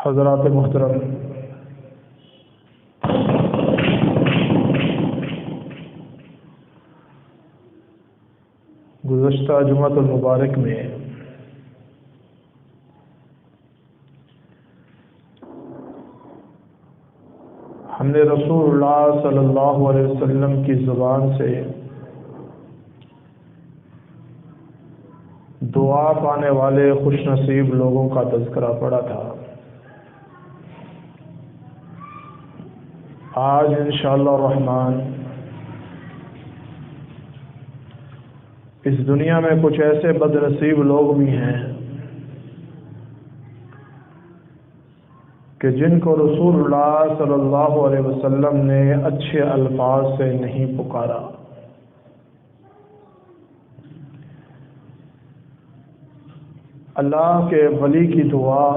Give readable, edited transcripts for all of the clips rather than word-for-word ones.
حضرات محترم، گزشتہ جمعۃ المبارک میں ہم نے رسول اللہ صلی اللہ علیہ وسلم کی زبان سے دعا پانے والے خوش نصیب لوگوں کا تذکرہ پڑھا تھا۔ آج انشاءاللہ الرحمن اس دنیا میں کچھ ایسے بد نصیب لوگ بھی ہیں کہ جن کو رسول اللہ صلی اللہ علیہ وسلم نے اچھے الفاظ سے نہیں پکارا۔ اللہ کے ولی کی دعا،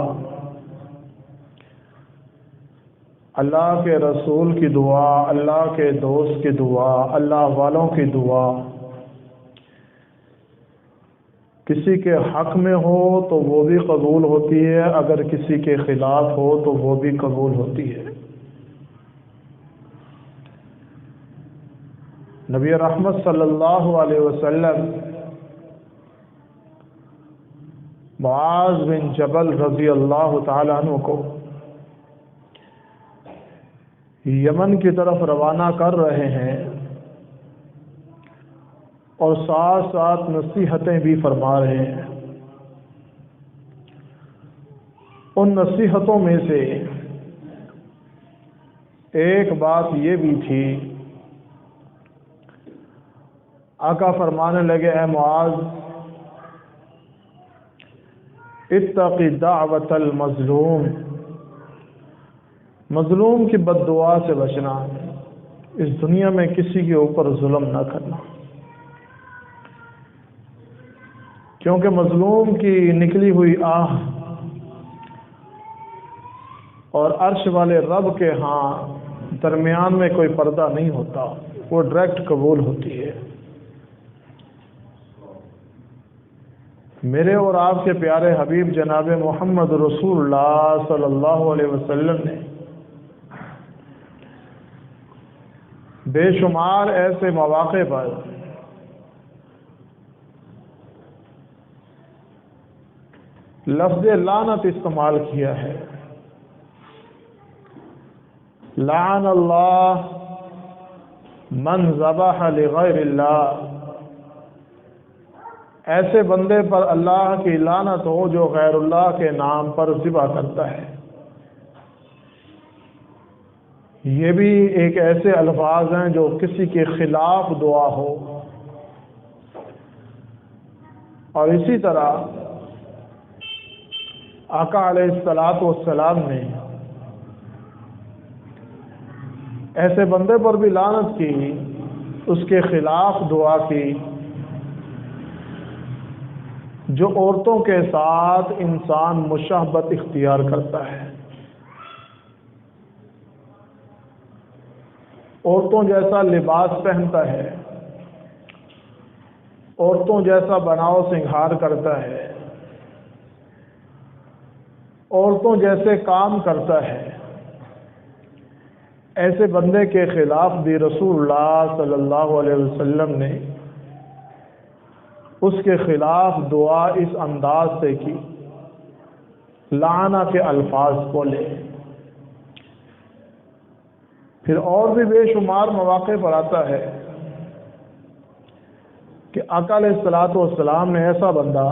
اللہ کے رسول کی دعا، اللہ کے دوست کی دعا، اللہ والوں کی دعا کسی کے حق میں ہو تو وہ بھی قبول ہوتی ہے، اگر کسی کے خلاف ہو تو وہ بھی قبول ہوتی ہے۔ نبی رحمت صلی اللہ علیہ وسلم معاذ بن جبل رضی اللہ تعالی عنہ کو یمن کی طرف روانہ کر رہے ہیں اور ساتھ ساتھ نصیحتیں بھی فرما رہے ہیں۔ ان نصیحتوں میں سے ایک بات یہ بھی تھی، آقا فرمانے لگے، اے معاذ اتق دعوت المظلوم، مظلوم کی بد دعا سے بچنا، اس دنیا میں کسی کے اوپر ظلم نہ کرنا، کیونکہ مظلوم کی نکلی ہوئی آہ اور عرش والے رب کے ہاں درمیان میں کوئی پردہ نہیں ہوتا، وہ ڈائریکٹ قبول ہوتی ہے۔ میرے اور آپ کے پیارے حبیب جناب محمد رسول اللہ صلی اللہ علیہ وسلم نے بے شمار ایسے مواقع پر لفظ لعنت استعمال کیا ہے۔ لعن اللہ من ذبح لغیر اللہ، ایسے بندے پر اللہ کی لعنت ہو جو غیر اللہ کے نام پر ذبح کرتا ہے۔ یہ بھی ایک ایسے الفاظ ہیں جو کسی کے خلاف دعا ہو، اور اسی طرح آقا علیہ الصلوۃ والسلام نے ایسے بندے پر بھی لعنت کی، اس کے خلاف دعا کی جو عورتوں کے ساتھ انسان مشابہت اختیار کرتا ہے، عورتوں جیسا لباس پہنتا ہے، عورتوں جیسا بناؤ سنگھار کرتا ہے، عورتوں جیسے کام کرتا ہے، ایسے بندے کے خلاف بھی رسول اللہ صلی اللہ علیہ وسلم نے اس کے خلاف دعا اس انداز سے کی، لعنہ کے الفاظ بولے۔ پھر اور بھی بے شمار مواقع پر آتا ہے کہ آقا علیہ الصلوۃ والسلام نے ایسا بندہ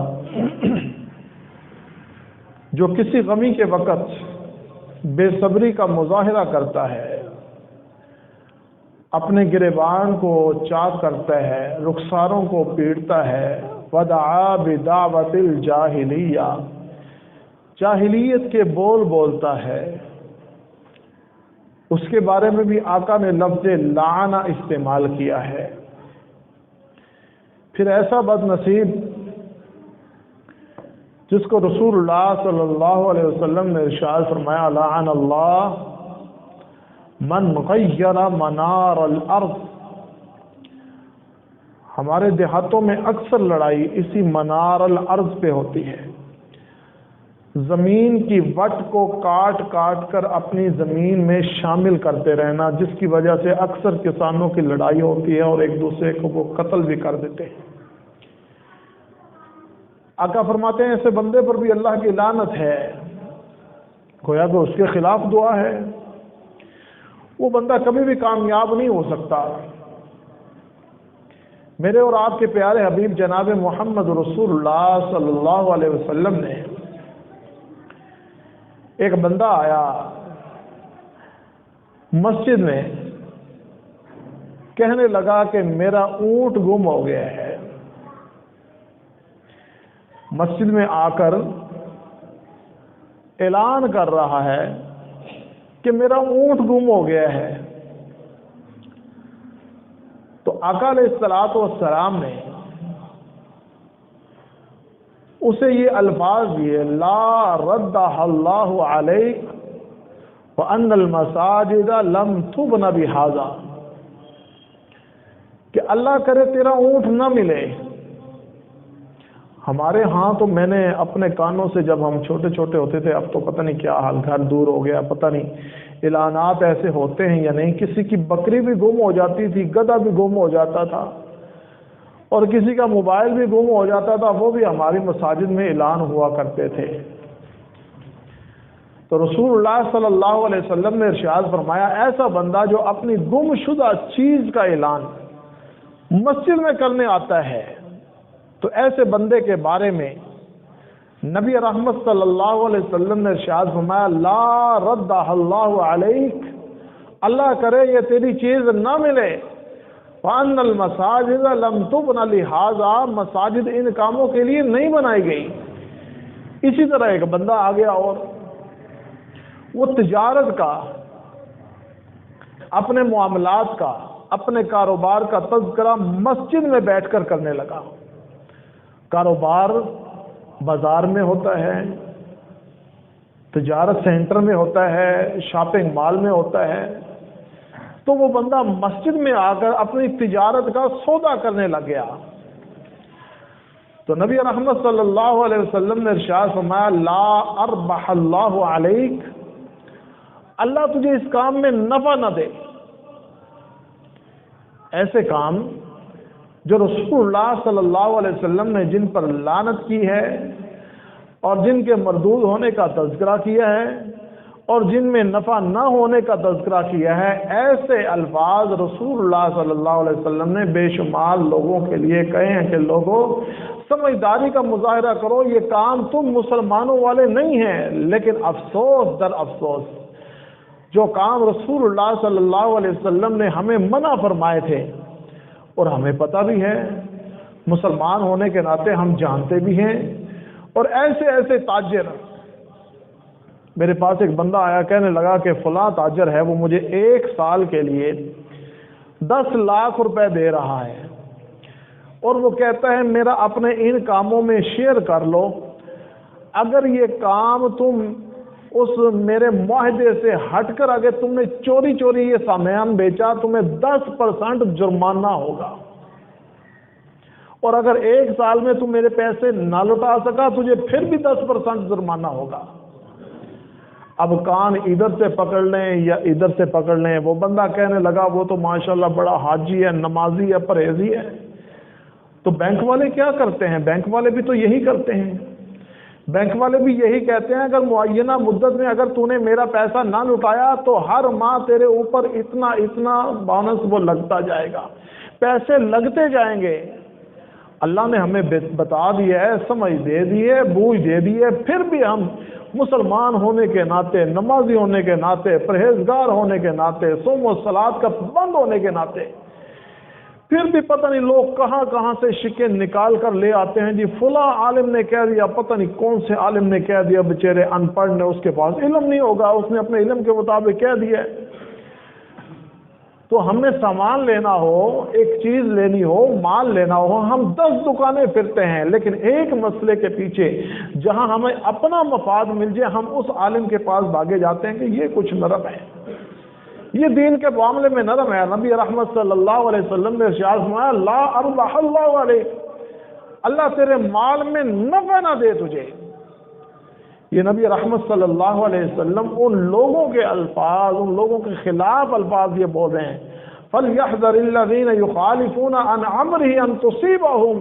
جو کسی غمی کے وقت بے صبری کا مظاہرہ کرتا ہے، اپنے گریبان کو چاک کرتا ہے، رخساروں کو پیٹتا ہے، ودعا بدعوت الجاہلیہ، جاہلیت کے بول بولتا ہے، اس کے بارے میں بھی آقا نے لفظ لعنہ استعمال کیا ہے۔ پھر ایسا بد نصیب جس کو رسول اللہ صلی اللہ علیہ وسلم نے ارشاد فرمایا، لعن اللہ من غیر منار الارض، ہمارے دیہاتوں میں اکثر لڑائی اسی منار الارض پہ ہوتی ہے۔ زمین کی وٹ کو کاٹ کاٹ کر اپنی زمین میں شامل کرتے رہنا، جس کی وجہ سے اکثر کسانوں کی لڑائی ہوتی ہے اور ایک دوسرے کو وہ قتل بھی کر دیتے ہیں۔ آقا فرماتے ہیں ایسے بندے پر بھی اللہ کی لعنت ہے، گویا کہ اس کے خلاف دعا ہے، وہ بندہ کبھی بھی کامیاب نہیں ہو سکتا۔ میرے اور آپ کے پیارے حبیب جناب محمد رسول اللہ صلی اللہ علیہ وسلم نے، ایک بندہ آیا مسجد میں، کہنے لگا کہ میرا اونٹ گم ہو گیا ہے۔ مسجد میں آ کر اعلان کر رہا ہے کہ میرا اونٹ گم ہو گیا ہے۔ تو آقا علیہ الصلوۃ والسلام نے اسے یہ الفاظ دیے، لا ردہ اللہ علیک وان المساجد لم تبن بہذا، کہ اللہ کرے تیرا اونٹ نہ ملے۔ ہمارے ہاں تو میں نے اپنے کانوں سے، جب ہم چھوٹے چھوٹے ہوتے تھے، اب تو پتہ نہیں کیا حال، گھر دور ہو گیا، پتہ نہیں اعلانات ایسے ہوتے ہیں یا نہیں، کسی کی بکری بھی گم ہو جاتی تھی، گدھا بھی گم ہو جاتا تھا، اور کسی کا موبائل بھی گم ہو جاتا تھا، وہ بھی ہماری مساجد میں اعلان ہوا کرتے تھے۔ تو رسول اللہ صلی اللہ علیہ وسلم نے ارشاد فرمایا، ایسا بندہ جو اپنی گم شدہ چیز کا اعلان مسجد میں کرنے آتا ہے، تو ایسے بندے کے بارے میں نبی رحمت صلی اللہ علیہ وسلم نے ارشاد فرمایا، لا ردہ اللہ علیک، اللہ کرے یہ تیری چیز نہ ملے، وَأَنَّ الْمَسَاجِدَ لَمْ تُبْنَ لِهَذَا، مساجد ان کاموں کے لیے نہیں بنائی گئی۔ اسی طرح ایک بندہ آ گیا اور وہ تجارت کا، اپنے معاملات کا، اپنے کاروبار کا تذکرہ مسجد میں بیٹھ کر کرنے لگا۔ کاروبار بازار میں ہوتا ہے، تجارت سینٹر میں ہوتا ہے، شاپنگ مال میں ہوتا ہے، تو وہ بندہ مسجد میں آ کر اپنی تجارت کا سودا کرنے لگ گیا۔ تو نبی رحمت صلی اللہ علیہ وسلم نے ارشاد فرمایا، لا اربح اللہ علیک، اللہ تجھے اس کام میں نفع نہ دے۔ ایسے کام جو رسول اللہ صلی اللہ علیہ وسلم نے جن پر لعنت کی ہے اور جن کے مردود ہونے کا تذکرہ کیا ہے اور جن میں نفع نہ ہونے کا تذکرہ کیا ہے، ایسے الفاظ رسول اللہ صلی اللہ علیہ وسلم نے بے شمار لوگوں کے لیے کہے ہیں کہ لوگوں سمجھداری کا مظاہرہ کرو، یہ کام تم مسلمانوں والے نہیں ہیں، لیکن افسوس در افسوس جو کام رسول اللہ صلی اللہ علیہ وسلم نے ہمیں منع فرمائے تھے، اور ہمیں پتہ بھی ہے، مسلمان ہونے کے ناطے ہم جانتے بھی ہیں، اور ایسے ایسے تاجر، میرے پاس ایک بندہ آیا، کہنے لگا کہ فلاں تاجر ہے، وہ مجھے 1 سال کے لیے 10 لاکھ روپے دے رہا ہے، اور وہ کہتا ہے میرا اپنے ان کاموں میں شیئر کر لو، اگر یہ کام تم اس میرے معاہدے سے ہٹ کر اگر تم نے چوری چوری یہ سامان بیچا، تمہیں 10% جرمانہ ہوگا، اور اگر 1 سال میں تم میرے پیسے نہ لوٹا سکا، تجھے پھر بھی 10% جرمانہ ہوگا۔ اب کان ادھر سے پکڑ لیں یا ادھر سے پکڑ لیں، وہ بندہ کہنے لگا وہ تو ماشاءاللہ بڑا حاجی ہے، نمازی ہے، پرہیزی ہے۔ تو بینک والے کیا کرتے ہیں؟ بینک والے بھی تو یہی کرتے ہیں، بینک والے بھی یہی کہتے ہیں اگر معینہ مدت میں اگر تو نے میرا پیسہ نہ لوٹایا تو ہر ماہ تیرے اوپر اتنا اتنا بونس وہ لگتا جائے گا، پیسے لگتے جائیں گے۔ اللہ نے ہمیں بتا دیا ہے، سمجھ دے دی ہے، بوجھ دے دی ہے، پھر بھی ہم مسلمان ہونے کے ناطے، نمازی ہونے کے ناطے، پرہیزگار ہونے کے ناطے، صوم و صلات کا پابند ہونے کے ناطے، پھر بھی پتہ نہیں لوگ کہاں کہاں سے شکیں نکال کر لے آتے ہیں، جی فلاں عالم نے کہہ دیا، پتہ نہیں کون سے عالم نے کہہ دیا، بیچارے ان پڑھ نے، اس کے پاس علم نہیں ہوگا، اس نے اپنے علم کے مطابق کہہ دیا۔ تو ہم نے سامان لینا ہو، ایک چیز لینی ہو، مال لینا ہو، ہم 10 دکانیں پھرتے ہیں، لیکن ایک مسئلے کے پیچھے جہاں ہمیں اپنا مفاد مل جائے ہم اس عالم کے پاس بھاگے جاتے ہیں کہ یہ کچھ نرم ہے، یہ دین کے معاملے میں نرم ہے۔ نبی رحمت صلی اللہ علیہ وسلم نے ارشاد فرمایا، لا اربح اللہ علیک، اللہ تیرے مال میں نفع نہ دے تجھے، یہ نبی رحمت صلی اللہ علیہ وسلم ان لوگوں کے الفاظ، ان لوگوں کے خلاف الفاظ یہ بول رہے ہیں، فَلْيَحْذَرِ الَّذِينَ يُخَالِفُونَ عَنْ أَمْرِهِ أَن تُصِيبَهُمْ،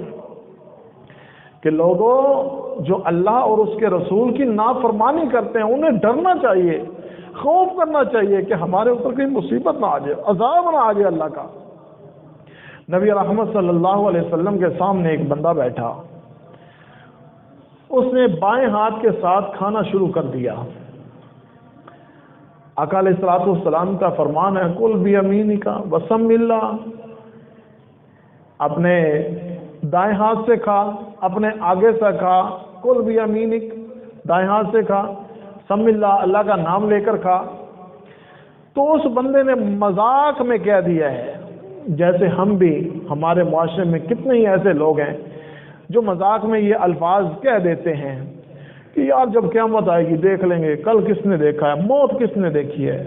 کہ لوگوں جو اللہ اور اس کے رسول کی نافرمانی کرتے ہیں انہیں ڈرنا چاہیے، خوف کرنا چاہیے کہ ہمارے اوپر کوئی مصیبت نہ آ جائے، عذاب نہ آ جائے اللہ کا۔ نبی رحمت صلی اللہ علیہ وسلم کے سامنے ایک بندہ بیٹھا، اس نے بائیں ہاتھ کے ساتھ کھانا شروع کر دیا۔ آقا علیہ الصلوۃ والسلام کا فرمان ہے کل بیمینک وسم اللہ، اپنے دائیں ہاتھ سے کھا، اپنے آگے سے کھا، کل بیمینک دائیں ہاتھ سے کھا، سم اللہ اللہ کا نام لے کر کھا۔ تو اس بندے نے مذاق میں کہہ دیا ہے، جیسے ہم بھی ہمارے معاشرے میں کتنے ہی ایسے لوگ ہیں جو مذاق میں یہ الفاظ کہہ دیتے ہیں کہ یار جب قیامت آئے گی دیکھ لیں گے، کل کس نے دیکھا ہے، موت کس نے دیکھی ہے،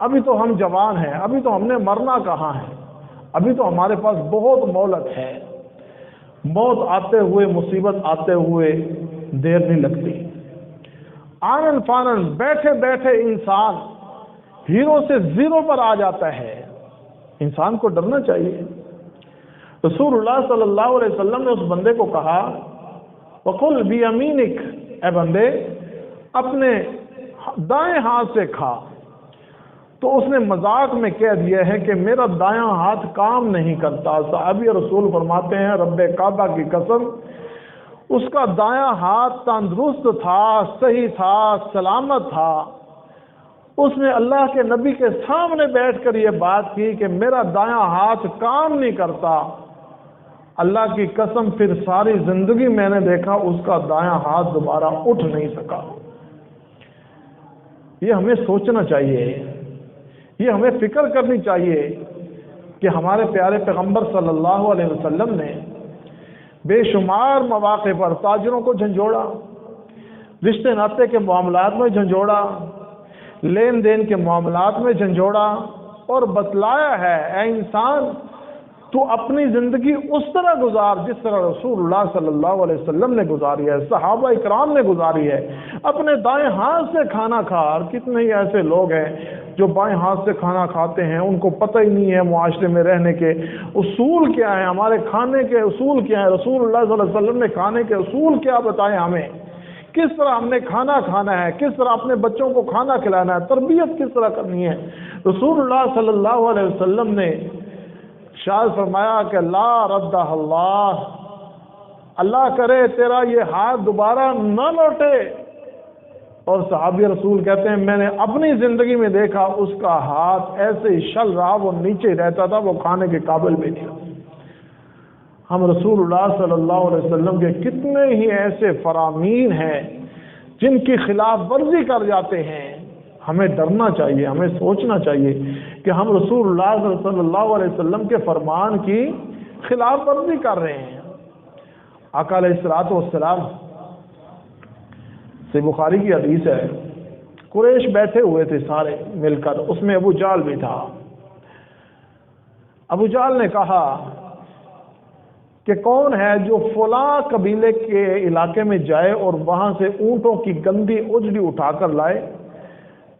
ابھی تو ہم جوان ہیں، ابھی تو ہم نے مرنا کہاں ہے، ابھی تو ہمارے پاس بہت مہلت ہے، موت آتے ہوئے، مصیبت آتے ہوئے دیر نہیں لگتی۔ آنن فانن بیٹھے بیٹھے انسان ہیرو سے زیرو پر آ جاتا ہے، انسان کو ڈرنا چاہیے۔ رسول اللہ صلی اللہ علیہ وسلم نے اس بندے کو کہا وَقُلْ بِيَمِينِكَ، اے بندے اپنے دائیں ہاتھ سے کھا۔ تو اس نے مذاق میں کہہ دیا ہے کہ میرا دایاں ہاتھ کام نہیں کرتا۔ صحابی رسول فرماتے ہیں رب کعبہ کی قسم اس کا دایاں ہاتھ تندرست تھا، صحیح تھا، سلامت تھا۔ اس نے اللہ کے نبی کے سامنے بیٹھ کر یہ بات کی کہ میرا دایاں ہاتھ کام نہیں کرتا۔ اللہ کی قسم پھر ساری زندگی میں نے دیکھا اس کا دایاں ہاتھ دوبارہ اٹھ نہیں سکا۔ یہ ہمیں سوچنا چاہیے، یہ ہمیں فکر کرنی چاہیے کہ ہمارے پیارے پیغمبر صلی اللہ علیہ وسلم نے بے شمار مواقع پر تاجروں کو جھنجھوڑا، رشتے ناطے کے معاملات میں جھنجھوڑا، لین دین کے معاملات میں جھنجھوڑا، اور بتلایا ہے اے انسان تو اپنی زندگی اس طرح گزار جس طرح رسول اللہ صلی اللہ علیہ وسلم نے گزاری ہے، صحابہ اکرام نے گزاری ہے۔ اپنے دائیں ہاتھ سے کھانا کھا۔ اور کتنے ہی ایسے لوگ ہیں جو بائیں ہاتھ سے کھانا کھاتے ہیں، ان کو پتہ ہی نہیں ہے معاشرے میں رہنے کے اصول کیا ہیں، ہمارے کھانے کے اصول کیا ہیں، رسول اللہ صلی اللہ علیہ وسلم نے کھانے کے اصول کیا بتائے ہمیں، کس طرح ہم نے کھانا کھانا ہے، کس طرح اپنے بچوں کو کھانا کھلانا ہے، تربیت کس طرح کرنی ہے۔ رسول اللہ صلی اللہ علیہ وسلم نے ارشاد فرمایا کہ لا ردہ اللہ کرے تیرا یہ ہاتھ دوبارہ نہ لوٹے۔ اور صحابی رسول کہتے ہیں میں نے اپنی زندگی میں دیکھا اس کا ہاتھ ایسے ہی شل رہا، وہ نیچے رہتا تھا، وہ کھانے کے قابل بھی نہیں تھا۔ ہم رسول اللہ صلی اللہ علیہ وسلم کے کتنے ہی ایسے فرامین ہیں جن کی خلاف ورزی کر جاتے ہیں۔ ہمیں ڈرنا چاہیے، ہمیں سوچنا چاہیے کہ ہم رسول اللہ صلی اللہ علیہ وسلم کے فرمان کی خلاف ورزی کر رہے ہیں۔ آقا علیہ الصلوۃ والسلام سے بخاری کی حدیث ہے، قریش بیٹھے ہوئے تھے سارے مل کر، اس میں ابو جہل بھی تھا۔ ابو جہل نے کہا کہ کون ہے جو فلاں قبیلے کے علاقے میں جائے اور وہاں سے اونٹوں کی گندی اجڑی اٹھا کر لائے،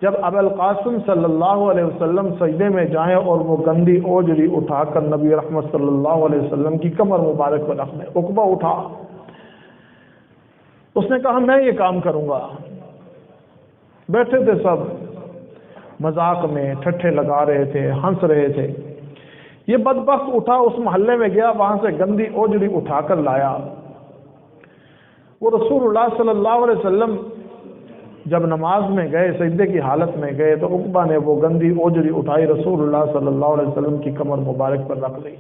جب ابو القاسم صلی اللہ علیہ وسلم سجدے میں جائیں اور وہ گندی اوجری اٹھا کر نبی رحمت صلی اللہ علیہ وسلم کی کمر مبارک پر رکھ دیں۔ عقبہ اٹھا، اس نے کہا میں یہ کام کروں گا۔ بیٹھے تھے سب مذاق میں ٹھٹھے لگا رہے تھے، ہنس رہے تھے۔ یہ بدبخت اٹھا، اس محلے میں گیا، وہاں سے گندی اوجڑی اٹھا کر لایا۔ وہ رسول اللہ صلی اللہ علیہ وسلم جب نماز میں گئے، سجدے کی حالت میں گئے، تو عقبہ نے وہ گندی اوجڑی اٹھائی، رسول اللہ صلی اللہ علیہ وسلم کی کمر مبارک پر رکھ دی۔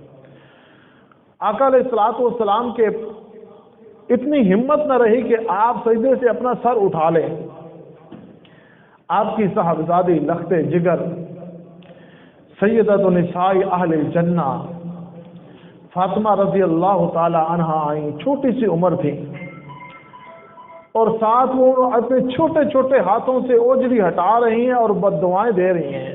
آقا علیہ الصلوۃ والسلام کے اتنی ہمت نہ رہی کہ آپ سجدے سے اپنا سر اٹھا لیں۔ آپ کی صاحبزادی لخت جگر سیدۃ النساء اہل الجنہ فاطمہ رضی اللہ تعالی عنہا آئیں، چھوٹی سی عمر تھی، اور ساتھ وہ اپنے چھوٹے چھوٹے ہاتھوں سے اوجڑی ہٹا رہی ہیں اور بد دعائیں دے رہی ہیں۔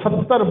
70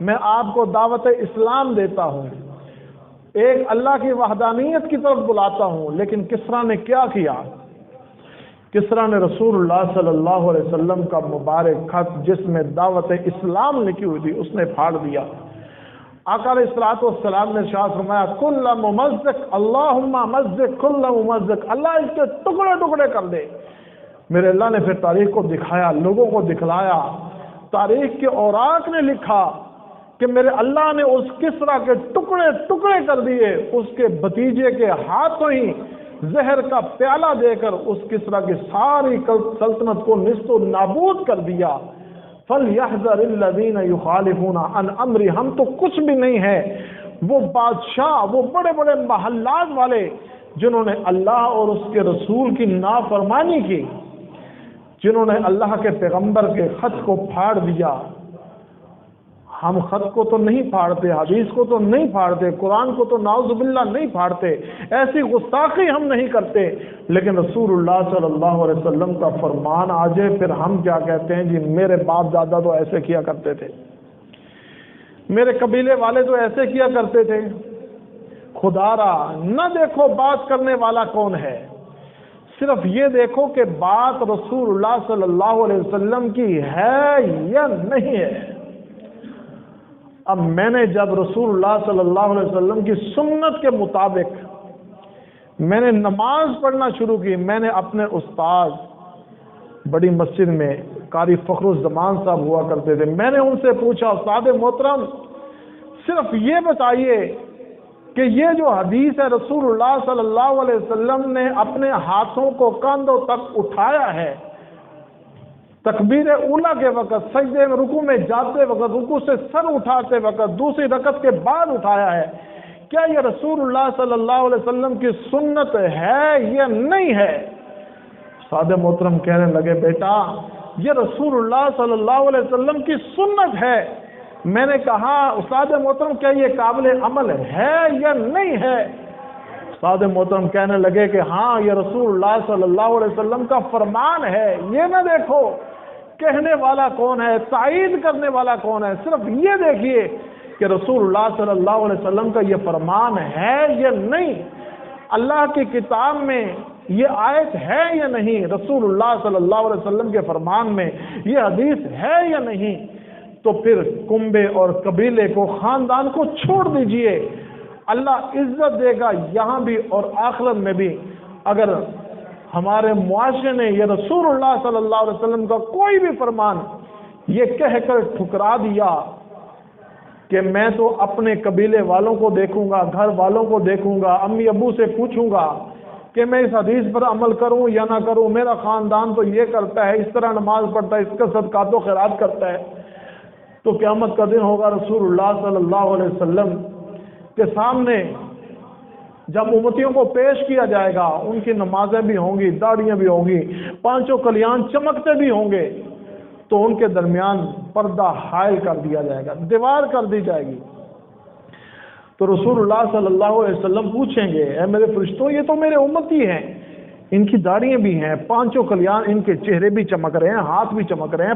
میں آپ کو دعوت اسلام دیتا ہوں، ایک اللہ کی وحدانیت کی طرف بلاتا ہوں۔ لیکن کسریٰ نے کیا کیا؟ کسریٰ نے رسول اللہ صلی اللہ علیہ وسلم کا مبارک خط جس میں دعوت اسلام لکھی ہوئی تھی اس نے پھاڑ دیا۔ آقا علیہ الصلوۃ والسلام نے ارشاد فرمایا کل ممزق اللہم مزق کل ممزق، اللہ اس کے ٹکڑے ٹکڑے کر دے۔ میرے اللہ نے پھر تاریخ کو دکھایا، لوگوں کو دکھلایا، تاریخ کے اوراق نے لکھا کہ میرے اللہ نے اس کسریٰ کے ٹکڑے ٹکڑے کر دیے، اس کے بھتیجے کے ہاتھوں ہی زہر کا پیالہ دے کر اس کسریٰ کی ساری سلطنت کو نیست و نابود کر دیا۔ فَلْيَحْذَرِ الَّذِينَ يُخَالِفُونَ عَنْ أَمْرِهِ، ہم تو کچھ بھی نہیں ہے، وہ بادشاہ، وہ بڑے بڑے محلات والے جنہوں نے اللہ اور اس کے رسول کی نافرمانی کی، جنہوں نے اللہ کے پیغمبر کے خط کو پھاڑ دیا۔ ہم خط کو تو نہیں پھاڑتے، حدیث کو تو نہیں پھاڑتے، قرآن کو تو نعوذ باللہ نہیں پھاڑتے، ایسی گستاخی ہم نہیں کرتے، لیکن رسول اللہ صلی اللہ علیہ وسلم کا فرمان آ جائے پھر ہم کیا کہتے ہیں؟ جی میرے باپ دادا تو ایسے کیا کرتے تھے، میرے قبیلے والے تو ایسے کیا کرتے تھے۔ خدا را نہ دیکھو بات کرنے والا کون ہے، صرف یہ دیکھو کہ بات رسول اللہ صلی اللہ علیہ وسلم کی ہے یا نہیں ہے۔ اب میں نے جب رسول اللہ صلی اللہ علیہ وسلم کی سنت کے مطابق میں نے نماز پڑھنا شروع کی، میں نے اپنے استاد بڑی مسجد میں قاری فخر الزمان صاحب ہوا کرتے تھے، میں نے ان سے پوچھا استاد محترم صرف یہ بتائیے کہ یہ جو حدیث ہے رسول اللہ صلی اللہ علیہ وسلم نے اپنے ہاتھوں کو کندھوں تک اٹھایا ہے، تکبیر اولا کے وقت، سجدے میں رکوع میں جاتے وقت، رکوع سے سر اٹھاتے وقت، دوسری رکعت کے بعد اٹھایا ہے، کیا یہ رسول اللہ صلی اللہ علیہ وسلم کی سنت ہے یا نہیں ہے؟ استاد محترم کہنے لگے بیٹا یہ رسول اللہ صلی اللہ علیہ وسلم کی سنت ہے۔ میں نے کہا استاد محترم کیا یہ قابل عمل ہے یا نہیں ہے؟ استاد محترم کہنے لگے کہ ہاں یہ رسول اللہ صلی اللہ علیہ وسلم کا فرمان ہے، یہ نہ دیکھو کہنے والا کون ہے، تائید کرنے والا کون ہے، صرف یہ دیکھیے کہ رسول اللہ صلی اللہ علیہ وسلم کا یہ فرمان ہے یا نہیں، اللہ کی کتاب میں یہ آیت ہے یا نہیں، رسول اللہ صلی اللہ علیہ وسلم کے فرمان میں یہ حدیث ہے یا نہیں۔ تو پھر کنبے اور قبیلے کو، خاندان کو چھوڑ دیجئے، اللہ عزت دے گا یہاں بھی اور آخرت میں بھی۔ اگر ہمارے معاشرے نے یہ رسول اللہ صلی اللہ علیہ وسلم کا کوئی بھی فرمان یہ کہہ کر ٹھکرا دیا کہ میں تو اپنے قبیلے والوں کو دیکھوں گا، گھر والوں کو دیکھوں گا، امی ابو سے پوچھوں گا کہ میں اس حدیث پر عمل کروں یا نہ کروں، میرا خاندان تو یہ کرتا ہے، اس طرح نماز پڑھتا ہے، اس کا صدقات و خیرات کرتا ہے، تو قیامت کا دن ہوگا رسول اللہ صلی اللہ علیہ وسلم کے سامنے جب امتیوں کو پیش کیا جائے گا، ان کی نمازیں بھی ہوں گی، داڑیاں بھی ہوں گی، پانچوں کلیان چمکتے بھی ہوں گے، تو ان کے درمیان پردہ حائل کر دیا جائے گا، دیوار کر دی جائے گی۔ تو رسول اللہ صلی اللہ علیہ وسلم پوچھیں گے اے میرے فرشتوں یہ تو میرے امتی ہیں، ان کی داڑیاں بھی ہیں، پانچوں کلیان، ان کے چہرے بھی چمک رہے ہیں، ہاتھ بھی چمک رہے ہیں،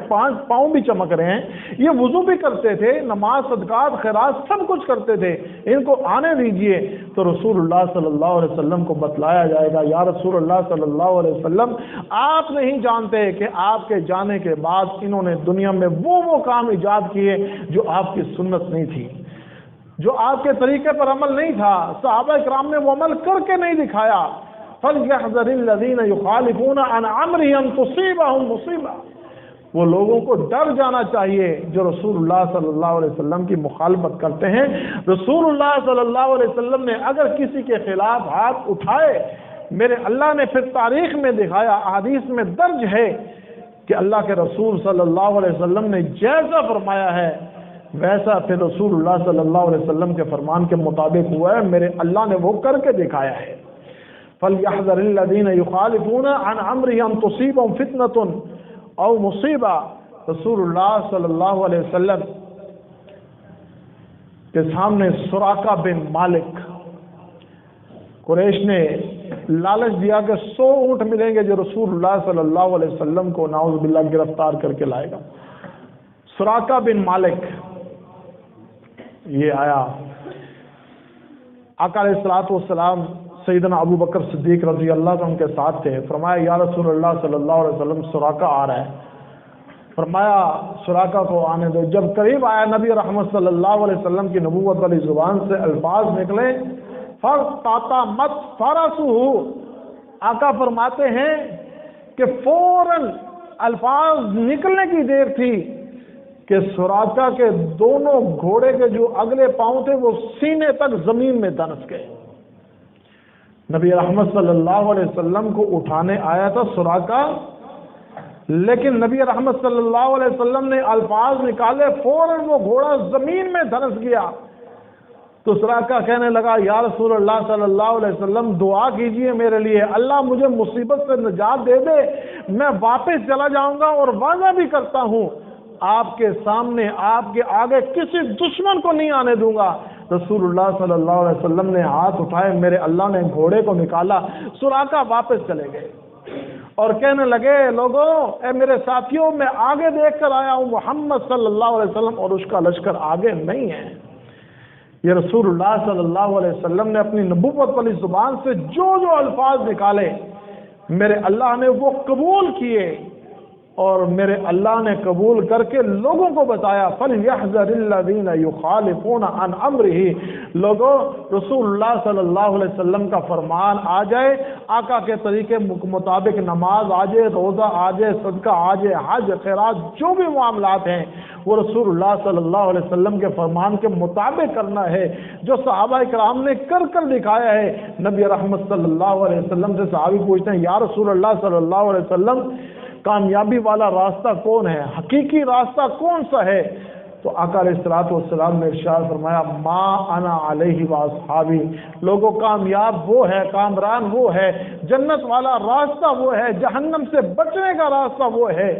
پاؤں بھی چمک رہے ہیں، یہ وضو بھی کرتے تھے، نماز صدقات خیرات سب کچھ کرتے تھے، ان کو آنے دیجئے۔ تو رسول اللہ صلی اللہ علیہ وسلم کو بتلایا جائے گا یا رسول اللہ صلی اللہ علیہ وسلم آپ نہیں جانتے کہ آپ کے جانے کے بعد انہوں نے دنیا میں وہ کام ایجاد کیے جو آپ کی سنت نہیں تھی، جو آپ کے طریقے پر عمل نہیں تھا، صحابہ کرام نے وہ عمل کر کے نہیں دکھایا۔ فَلْيَحْذَرِ الَّذِينَ يُخَالِفُونَ عَنْ أَمْرِهِ أَنْ تُصِيبَهُمْ مُصِيبَةٌ، وہ لوگوں کو ڈر جانا چاہیے جو رسول اللہ صلی اللہ علیہ وسلم کی مخالفت کرتے ہیں۔ رسول اللہ صلی اللہ علیہ وسلم نے اگر کسی کے خلاف ہاتھ اٹھائے، میرے اللہ نے پھر تاریخ میں دکھایا، احادیث میں درج ہے کہ اللہ کے رسول صلی اللہ علیہ وسلم نے جیسا فرمایا ہے ویسا پھر رسول اللہ صلی اللہ علیہ وسلم کے فرمان کے مطابق ہوا ہے، میرے اللہ نے وہ کر کے دکھایا ہے۔ فَلْيَحْذَرِ الَّذِينَ يُخَالِفُونَ عَنْ أَمْرِهِ أَنْ تُصِيبَهُمْ فِتْنَةٌ أَوْ مُصِيبَةٌ۔ رسول اللہ صلی اللہ علیہ وسلم کے سامنے سراقہ بن مالک، قریش نے لالچ دیا کہ 100 اونٹ ملیں گے جو رسول اللہ صلی اللہ علیہ وسلم کو نعوذ باللہ گرفتار کر کے لائے گا۔ سراقہ بن مالک یہ آیا آقا علیہ الصلوۃ والسلام سیدنا ابو بکر صدیق رضی اللہ عنہ کے ساتھ تھے. فرمایا یا رسول اللہ صلی اللہ علیہ وسلم سراقہ آ رہا ہے. فرمایا سراقہ کو آنے دو. جب قریب آیا نبی رحمت صلی اللہ علیہ وسلم کی نبوت والی زبان سے الفاظ نکلے فَرْتَطَمَتْ فَرَسُهُ. آقا فرماتے ہیں کہ فوراً الفاظ نکلنے کی دیر تھی کہ سراقہ کے دونوں گھوڑے کے جو اگلے پاؤں تھے وہ سینے تک زمین میں دنس گئے. نبی رحمت صلی اللہ علیہ وسلم کو اٹھانے آیا تھا سراقہ، لیکن نبی رحمت صلی اللہ علیہ وسلم نے الفاظ نکالے، فوراً وہ گھوڑا زمین میں دھنس گیا. تو سراقہ کہنے لگا یا رسول اللہ صلی اللہ علیہ وسلم دعا کیجئے میرے لیے، اللہ مجھے مصیبت سے نجات دے دے، میں واپس چلا جاؤں گا اور وعدہ بھی کرتا ہوں آپ کے سامنے آپ کے آگے کسی دشمن کو نہیں آنے دوں گا. رسول اللہ صلی اللہ علیہ وسلم نے ہاتھ اٹھائے، میرے اللہ نے گھوڑے کو نکالا. سراقہ واپس چلے گئے اور کہنے لگے لوگوں اے میرے ساتھیوں میں آگے دیکھ کر آیا ہوں محمد صلی اللہ علیہ وسلم اور اس کا لشکر آگے نہیں ہے. یہ رسول اللہ صلی اللہ علیہ وسلم نے اپنی نبوت والی زبان سے جو جو الفاظ نکالے میرے اللہ نے وہ قبول کیے، اور میرے اللہ نے قبول کر کے لوگوں کو بتایا فَلْيَحْذَرِ الَّذِينَ يُخَالِفُونَ عَنْ أَمْرِهِ. لوگوں رسول اللہ صلی اللہ علیہ وسلم کا فرمان آ جائے، آقا کے طریقے مطابق نماز آ جائے، روزہ آ جائے، صدقہ آ جائے، حج خیرات جو بھی معاملات ہیں وہ رسول اللہ صلی اللہ علیہ وسلم کے فرمان کے مطابق کرنا ہے. جو صحابہ کرام نے کر کر دکھایا ہے. نبی رحمت صلی اللہ علیہ وسلم سے صحابی پوچھتے ہیں یا رسول اللہ صلی اللہ علیہ وسلم کامیابی والا راستہ کون ہے، حقیقی راستہ کون سا ہے؟ تو آقا علیہ الصلوۃ والسلام نے ارشاد فرمایا ما انا علیہ واصحابی. لوگوں کامیاب وہ ہے، کامران وہ ہے، جنت والا راستہ وہ ہے، جہنم سے بچنے کا راستہ وہ ہے،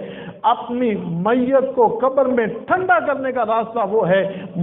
اپنی میت کو قبر میں ٹھنڈا کرنے کا راستہ وہ ہے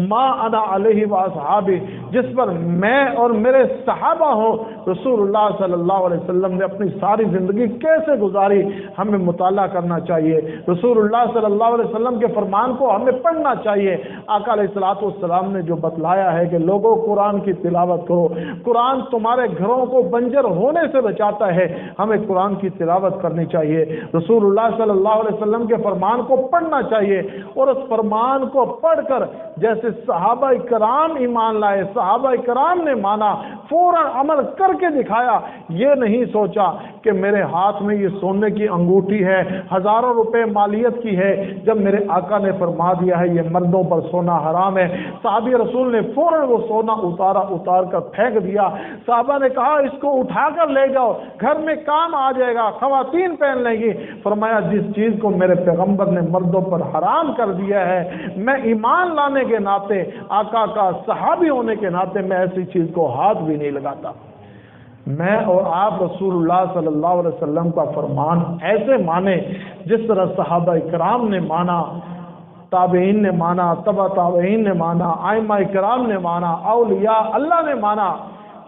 ما انا علیہ واصحابی، جس پر میں اور میرے صحابہ ہوں. رسول اللہ صلی اللہ علیہ وسلم نے اپنی ساری زندگی کیسے گزاری ہمیں مطالعہ کرنا چاہیے. رسول اللہ صلی اللہ علیہ وسلم کے فرمان کو ہمیں پڑھنا چاہیے. آقا علیہ الصلوۃ والسلام نے جو بتلایا ہے کہ لوگوں قرآن کی تلاوت کرو، قرآن تمہارے گھروں کو بنجر ہونے سے بچاتا ہے، ہمیں قرآن کی تلاوت کرنی چاہیے. رسول اللہ صلی اللہ علیہ وسلم کے فرمان کو پڑھنا چاہیے، اور اس فرمان کو پڑھ کر جیسے صحابہ کرام ایمان لائے، صحابہ کرام نے مانا، فوراً عمل کر کے دکھایا. یہ نہیں سوچا کہ میرے ہاتھ میں یہ سونے کی انگوٹھی ہے، ہزاروں روپے مالیت کی ہے، جب میرے آقا نے فرما دیا ہے یہ مردوں پر سونا حرام ہے. صحابی رسول نے فوراً وہ سونا اتار کر پھینک دیا. صحابہ نے کہا اس کو اٹھا کر لے جاؤ، گھر میں کام آ جائے گا، خواتین پہن لیں گی. فرمایا جس چیز کو میرے پیغمبر نے مردوں پر حرام کر دیا ہے، میں ایمان لانے کے ناطے، آقا کا صحابی ہونے کے ناطے میں ایسی چیز کو ہاتھ بھی نہیں لگاتا. میں اور آپ رسول اللہ صلی اللہ علیہ وسلم کا فرمان ایسے مانے جس طرح صحابہ کرام نے مانا، تابعین نے مانا، تبع تابعین نے مانا، ائمہ کرام نے مانا، اولیاء اللہ نے مانا.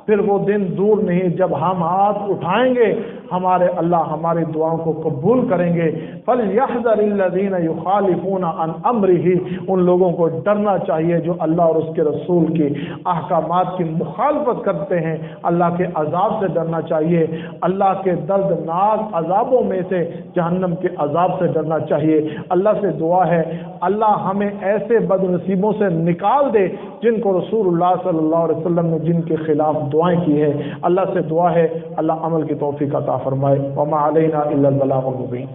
پھر وہ دن دور نہیں جب ہم ہاتھ اٹھائیں گے ہمارے اللہ ہماری دعاؤں کو قبول کریں گے. فَلْيَحْذَرِ الَّذِينَ يُخَالِفُونَ عَنْ أَمْرِهِ. ان لوگوں کو ڈرنا چاہیے جو اللہ اور اس کے رسول کی احکامات کی مخالفت کرتے ہیں. اللہ کے عذاب سے ڈرنا چاہیے، اللہ کے دردناک عذابوں میں سے جہنم کے عذاب سے ڈرنا چاہیے. اللہ سے دعا ہے اللہ ہمیں ایسے بد نصیبوں سے نکال دے جن کو رسول اللہ صلی اللہ علیہ وسلم نے جن کے خلاف دعائیں کی ہے. اللہ سے دعا ہے اللہ عمل کی توفیق عطا فرمائے. وما علینا الا البلاغ المبین.